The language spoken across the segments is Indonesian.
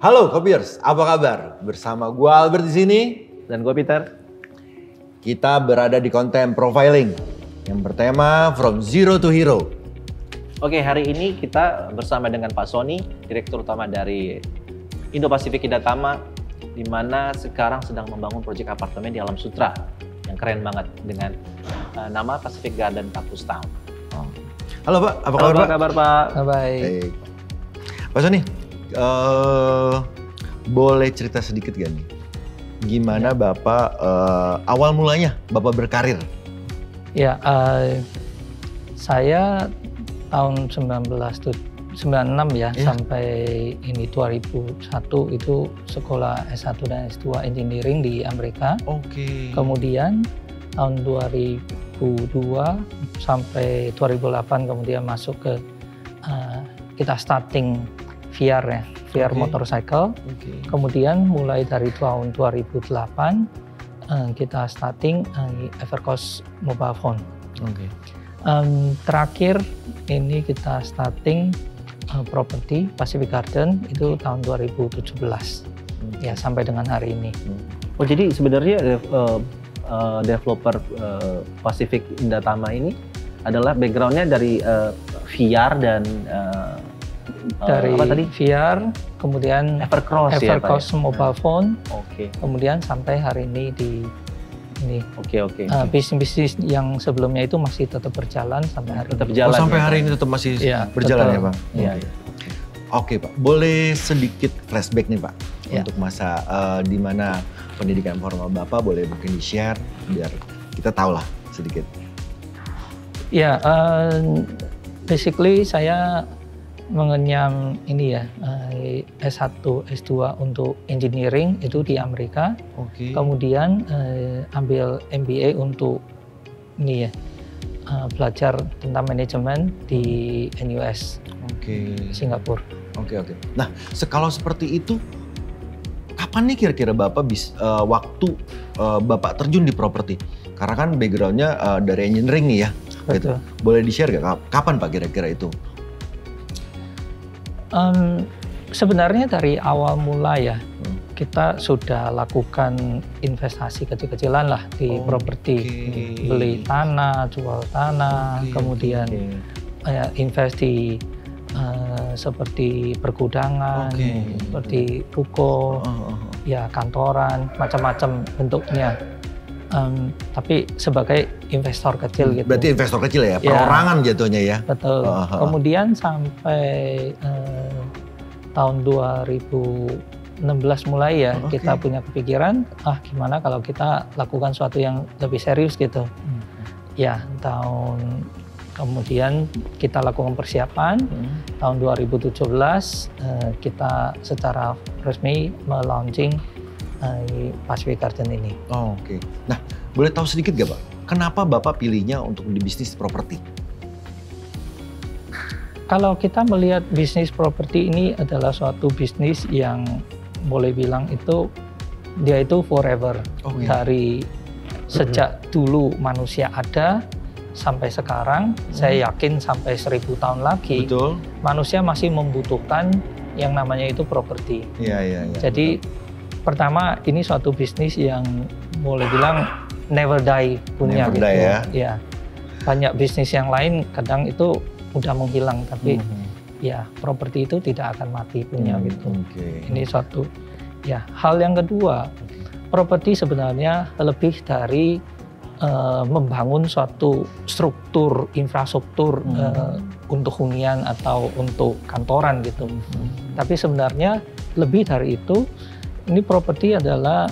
Halo Kopiers, apa kabar? Bersama gua Albert di sini Dan gue Peter. Kita berada di konten profiling yang bertema From Zero to Hero. Oke, hari ini kita bersama dengan Pak Sony, Direktur Utama dari Indo-Pasifik Indatama, di mana sekarang sedang membangun proyek apartemen di Alam Sutra yang keren banget dengan nama Pacific Garden Cactus Town. Halo Pak, apa Halo, kabar Pak? kabar Pak? Baik. Baik. Pak Sony, boleh cerita sedikit gak nih? Gimana Bapak awal mulanya Bapak berkarir? Ya, saya tahun 1996 ya, sampai ini 2001 itu sekolah S1 dan S2 Engineering di Amerika. Oke. Kemudian tahun 2002 sampai 2008 kemudian masuk ke kita starting VR ya, VR motorcycle. Kemudian mulai dari tahun 2008 kita starting Evercost mobile phone. Terakhir ini kita starting properti Pacific Garden itu tahun 2017 ya sampai dengan hari ini. Oh, jadi sebenarnya developer Pacific Indatama ini adalah backgroundnya dari VR dan dari apa tadi? VR, kemudian Evercross ya, Pak, ya? mobile phone, Oke. kemudian sampai hari ini di ini. Oke. Bisnis yang sebelumnya itu masih tetap berjalan sampai hari Tetap ini. jalan. Sampai ya, hari Pak? ini tetap masih Iya, berjalan betul. ya Pak? Iya. Oke Pak, boleh sedikit flashback nih Pak Ya. untuk masa di mana pendidikan formal Bapak, boleh mungkin di-share biar kita tahu lah sedikit. Ya, basically saya mengenyam ini ya S1, S2 untuk engineering itu di Amerika. Oke. Kemudian ambil MBA untuk ini ya belajar tentang manajemen di NUS Singapura. Oke. Nah, kalau seperti itu, kapan nih kira-kira Bapak waktu Bapak terjun di properti? Karena kan backgroundnya dari engineering nih ya. Betul. Boleh di-share gak? Kapan Pak kira-kira itu? Sebenarnya dari awal mula ya, kita sudah lakukan investasi kecil-kecilan lah di properti. Beli tanah, jual tanah, kemudian invest di seperti pergudangan, seperti ruko, ya kantoran, macam-macam bentuknya. Tapi sebagai investor kecil gitu. Berarti investor kecil ya, perorangan jatuhnya ya? Betul. Kemudian sampai tahun 2016 mulai ya, kita punya kepikiran, gimana kalau kita lakukan sesuatu yang lebih serius gitu. Ya, kemudian kita lakukan persiapan. Tahun 2017 kita secara resmi melaunching Pacific Garden ini. Oke. Nah, boleh tahu sedikit gak Pak? Kenapa Bapak pilihnya untuk di bisnis properti? Kalau kita melihat bisnis properti ini adalah suatu bisnis yang boleh bilang dia itu forever. Dari sejak dulu manusia ada sampai sekarang, saya yakin sampai 1000 tahun lagi, manusia masih membutuhkan yang namanya itu properti. Iya. Jadi pertama ini suatu bisnis yang boleh bilang never die punya never gitu. Die, ya. Ya. Banyak bisnis yang lain kadang itu udah menghilang, tapi ya properti itu tidak akan mati punya gitu. Ini suatu ya. Hal yang kedua, properti sebenarnya lebih dari membangun suatu struktur infrastruktur untuk hunian atau untuk kantoran gitu. Tapi sebenarnya lebih dari itu, ini properti adalah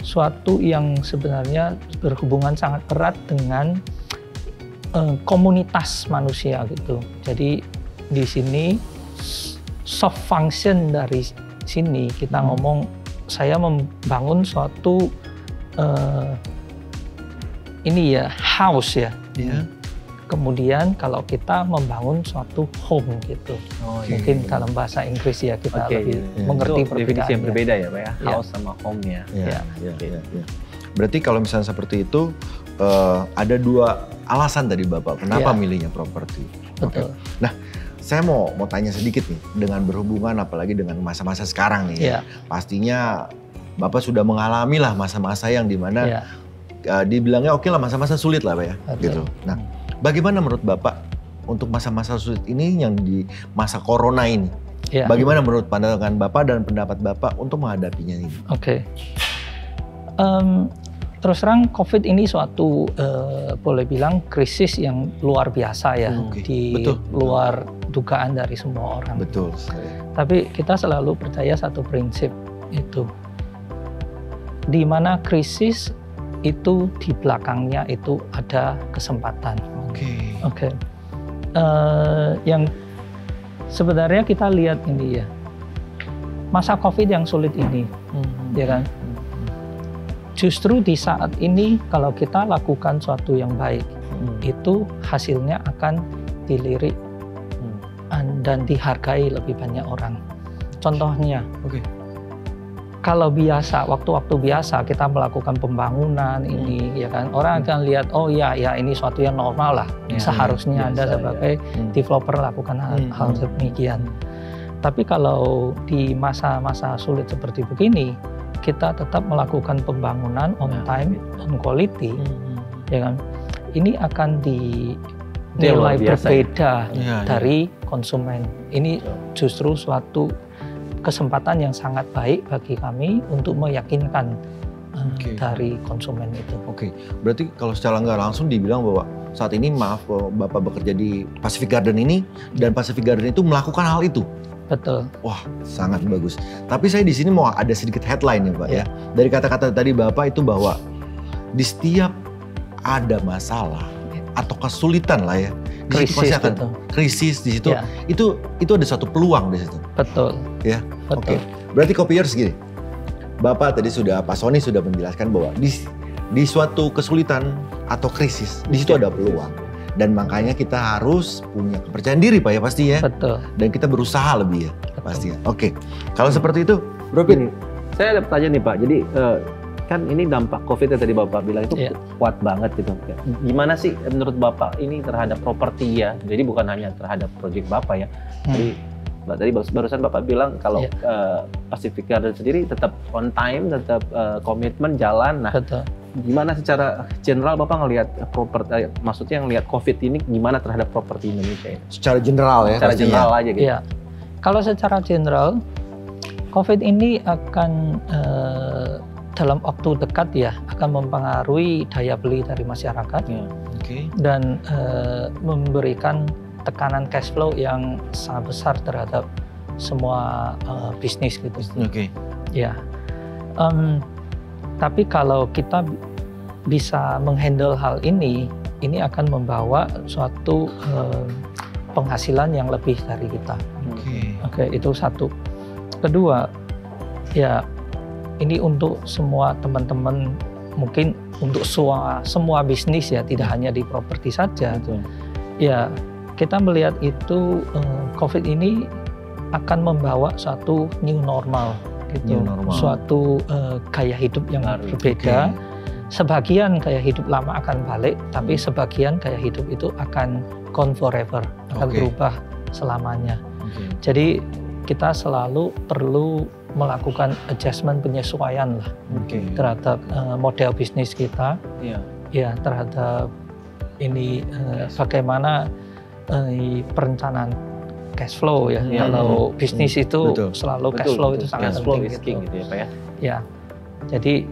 suatu yang sebenarnya berhubungan sangat erat dengan komunitas manusia gitu. Jadi di sini soft function dari sini kita ngomong, saya membangun suatu ini ya house ya. Kemudian kalau kita membangun suatu home gitu, mungkin dalam bahasa Inggris ya kita lebih mengerti perbedaan. Definisi yang berbeda ya Pak ya, house sama home ya. Berarti kalau misalnya seperti itu, ada dua alasan tadi Bapak kenapa milihnya properti. Betul. Nah, saya mau tanya sedikit nih dengan berhubungan apalagi dengan masa-masa sekarang nih. Yeah. Pastinya Bapak sudah mengalami lah masa-masa yang dimana dibilangnya oke lah masa-masa sulit lah Pak ya. Gitu. Nah, bagaimana menurut Bapak untuk masa-masa sulit ini yang di masa corona ini? Bagaimana menurut pandangan Bapak dan pendapat Bapak untuk menghadapinya ini? Oke. Terus terang COVID ini suatu boleh bilang krisis yang luar biasa ya, di luar dugaan dari semua orang. Betul. Tapi kita selalu percaya satu prinsip itu, di mana krisis itu di belakangnya itu ada kesempatan. Oke. Yang sebenarnya kita lihat ini ya, masa COVID yang sulit ini, ya kan? Justru di saat ini kalau kita lakukan suatu yang baik, itu hasilnya akan dilirik dan dihargai lebih banyak orang. Contohnya, kalau biasa, waktu-waktu biasa kita melakukan pembangunan ini, ya kan, orang akan lihat, oh ya ini suatu yang normal lah, seharusnya Anda sebagai developer lakukan hal demikian. Tapi kalau di masa-masa sulit seperti begini, kita tetap melakukan pembangunan on time, on quality, ya kan? Ini akan dinilai berbeda dari konsumen. Ini justru suatu kesempatan yang sangat baik bagi kami untuk meyakinkan dari konsumen itu. Berarti kalau secara nggak langsung dibilang bahwa saat ini Bapak bekerja di Pacific Garden ini dan Pacific Garden itu melakukan hal itu. Betul. Wah, sangat bagus. Tapi saya di sini mau ada sedikit headline ya Pak ya. Dari kata-kata tadi Bapak itu bahwa di setiap ada masalah atau kesulitan lah ya, krisis akan krisis di situ. Itu ada satu peluang di situ. Betul. Ya. Oke. Berarti Kopiers gini. Bapak tadi Pak Sony sudah menjelaskan bahwa di suatu kesulitan atau krisis di situ ada peluang. Dan makanya kita harus punya kepercayaan diri Pak ya pasti ya. Betul. Dan kita berusaha lebih ya pasti ya. Kalau seperti itu, Bro Pin. Saya ada pertanyaan nih Pak. Jadi kan ini dampak COVID yang tadi Bapak bilang itu kuat banget gitu. Gimana sih menurut Bapak ini terhadap properti ya? Jadi bukan hanya terhadap proyek Bapak ya. Tadi barusan Bapak bilang kalau Pacific Garden sendiri tetap on time, tetap komitmen jalan. Nah, gimana secara general Bapak ngelihat properti, maksudnya yang lihat COVID ini gimana terhadap properti Indonesia ini? Secara general ya? Secara general aja gitu. Iya. Kalau secara general, COVID ini akan dalam waktu dekat ya akan mempengaruhi daya beli dari masyarakat dan memberikan tekanan cash flow yang sangat besar terhadap semua bisnis gitu. Ya. Tapi kalau kita bisa menghandle hal ini akan membawa suatu penghasilan yang lebih dari kita. Itu satu. Kedua, ya ini untuk semua teman-teman, mungkin untuk semua bisnis ya, tidak hanya di properti saja. Ya, kita melihat itu COVID ini akan membawa suatu new normal. Gitu. Suatu gaya hidup yang berbeda. Sebagian gaya hidup lama akan balik, tapi sebagian gaya hidup itu akan gone forever, akan berubah selamanya. Jadi kita selalu perlu melakukan adjustment, penyesuaian lah terhadap model bisnis kita, ya terhadap ini bagaimana perencanaan cash flow ya. Kalau bisnis itu selalu cash flow itu sangat penting gitu ya Pak ya. Ya, jadi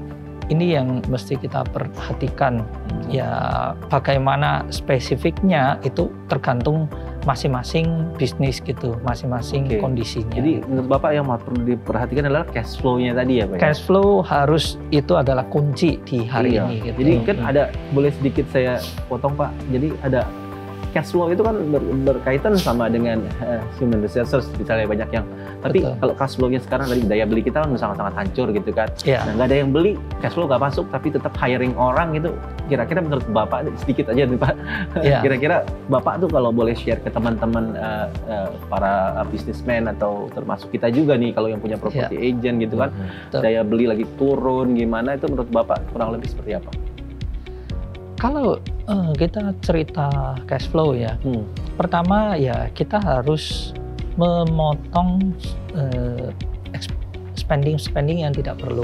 ini yang mesti kita perhatikan ya, bagaimana spesifiknya itu tergantung masing-masing bisnis gitu, masing-masing kondisinya. Jadi menurut Bapak yang perlu diperhatikan adalah cash flow-nya tadi ya Pak? Cash flow harus itu adalah kunci di hari ini. Gitu. Jadi kan ada, boleh sedikit saya potong Pak, jadi ada cash flow itu kan berkaitan sama dengan human resources, misalnya banyak yang, tapi kalau cash flow-nya sekarang dari daya beli kita kan sangat-sangat hancur gitu kan. Nah, nggak ada yang beli, cash flow nggak masuk, tapi tetap hiring orang gitu. Kira-kira menurut Bapak, sedikit aja nih Pak, kira-kira Bapak tuh kalau boleh share ke teman-teman para businessman atau termasuk kita juga nih kalau yang punya property agent gitu kan, daya beli lagi turun, gimana itu menurut Bapak kurang lebih seperti apa? Kalau kita cerita cash flow ya, pertama ya kita harus memotong spending yang tidak perlu.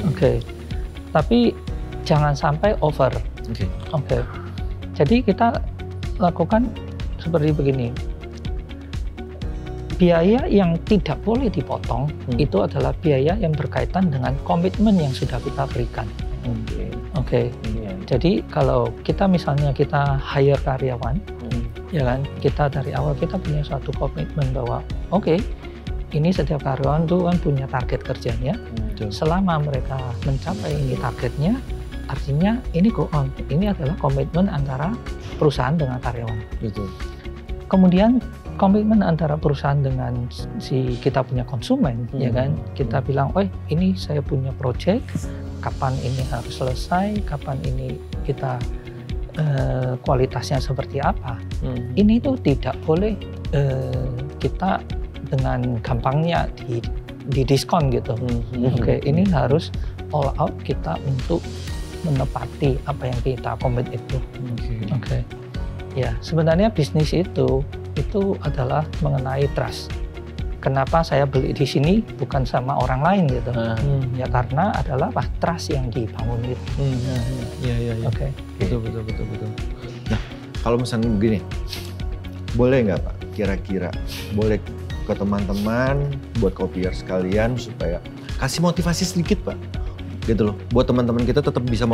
Oke. Tapi jangan sampai over. Oke. Jadi kita lakukan seperti begini. Biaya yang tidak boleh dipotong itu adalah biaya yang berkaitan dengan komitmen yang sudah kita berikan. Oke. Jadi kalau kita misalnya kita hire karyawan, ya kan, kita dari awal kita punya suatu komitmen bahwa oke, ini setiap karyawan tuh kan punya target kerjanya. Selama mereka mencapai ini targetnya, artinya ini go on. Ini adalah komitmen antara perusahaan dengan karyawan. Betul. Kemudian komitmen antara perusahaan dengan si kita punya konsumen, ya kan? Kita bilang, oh ini saya punya project, kapan ini harus selesai, kapan ini kita kualitasnya seperti apa. Ini tuh tidak boleh kita dengan gampangnya di diskon gitu. Oke, ini harus all out kita untuk menepati apa yang kita komit itu. Oke. Ya, sebenarnya bisnis itu adalah mengenai trust. Kenapa saya beli di sini bukan sama orang lain gitu? Ya karena adalah trust yang dibangun itu. Iya. Oke. Betul. Nah, kalau misalnya begini, boleh nggak Pak? Kira-kira boleh ke teman-teman buat kopier sekalian supaya kasih motivasi sedikit Pak, gitu loh. Buat teman-teman kita tetap bisa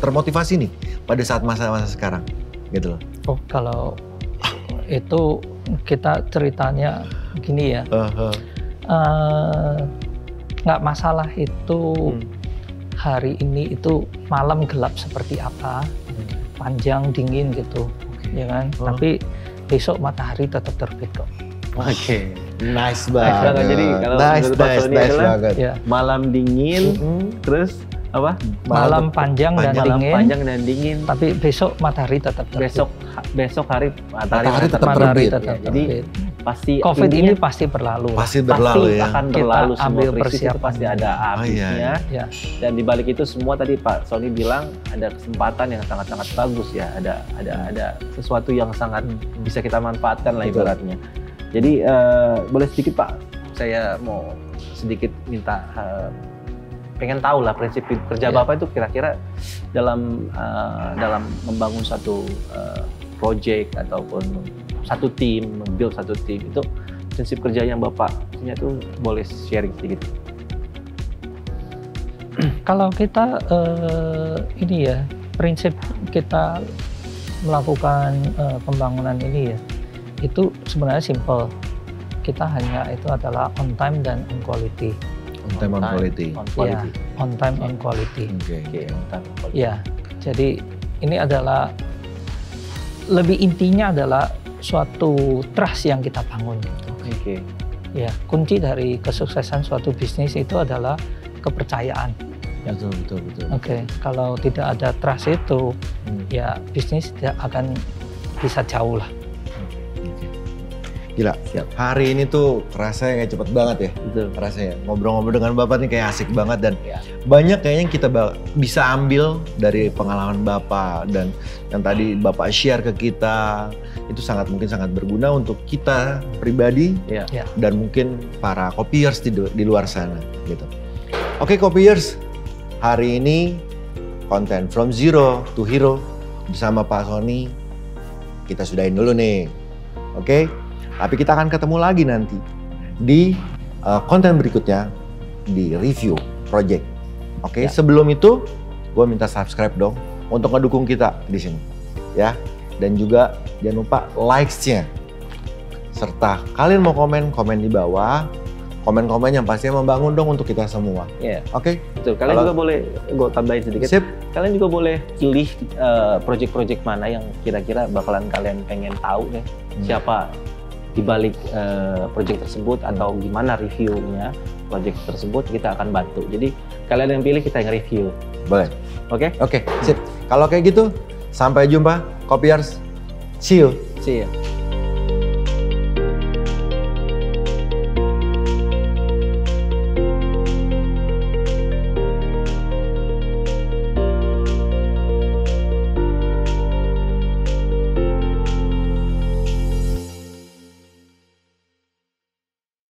termotivasi nih pada saat masa-masa sekarang, gitu loh. Oh, kalau itu kita ceritanya gini ya, nggak masalah itu hari ini itu malam gelap seperti apa, panjang dingin gitu, ya kan. Tapi besok matahari tetap terbit kok. Oke. Nice banget. Jadi kalau menurut Pak Sony adalah malam dingin, terus apa? Malam panjang dan dingin. Tapi besok matahari tetap terbit. Besok hari matahari tetap terbit. Jadi pasti COVID ini pasti berlalu. Pasti berlalu ya. Akan berlalu, kita ambil semua krisis itu pasti ada habisnya. Iya. Dan di balik itu semua tadi Pak Sony bilang ada kesempatan yang sangat-sangat bagus ya. Ada sesuatu yang sangat bisa kita manfaatkan lah ibaratnya. Jadi boleh sedikit Pak, saya mau sedikit minta pengen tahu lah prinsip kerja Bapak itu kira-kira dalam membangun satu project ataupun satu tim, build satu tim, itu prinsip kerja yang Bapak punya tuh boleh sharing sedikit. Kalau kita ini ya, prinsip kita melakukan pembangunan ini ya, itu sebenarnya simple. Kita hanya itu adalah on time dan on quality. On time on quality. Ya, on time on quality. Oke. On time on quality. Ya, jadi ini adalah lebih intinya adalah suatu trust yang kita bangun gitu. Oke. Ya, kunci dari kesuksesan suatu bisnis itu adalah kepercayaan. Betul. Oke, kalau tidak ada trust itu, ya bisnis tidak akan bisa jauh lah. Gila, hari ini tuh rasanya kayak cepet banget ya. Betul. Rasanya ngobrol-ngobrol dengan Bapak nih kayak asik banget dan banyak kayaknya yang kita bisa ambil dari pengalaman Bapak dan yang tadi Bapak share ke kita itu mungkin sangat berguna untuk kita pribadi dan mungkin para kopiers di luar sana gitu. Oke kopiers, hari ini konten From Zero to Hero bersama Pak Sony kita sudahin dulu nih. Oke. Tapi kita akan ketemu lagi nanti di konten berikutnya di review project. Oke, sebelum itu gue minta subscribe dong untuk ngedukung kita di sini, ya. Dan juga jangan lupa likes-nya. Serta kalian mau komen di bawah, komen-komen yang pastinya membangun dong untuk kita semua. Oke? Betul. Kalian juga boleh, gue tambahin sedikit. Sip. Kalian juga boleh pilih project-project mana yang kira-kira bakalan kalian pengen tahu nih. Siapa di balik project tersebut atau gimana reviewnya project tersebut, kita akan bantu. Jadi kalian yang pilih, kita yang review. Boleh. Oke? Oke, sip. Kalau kayak gitu, sampai jumpa, Kopiers. See you. See you.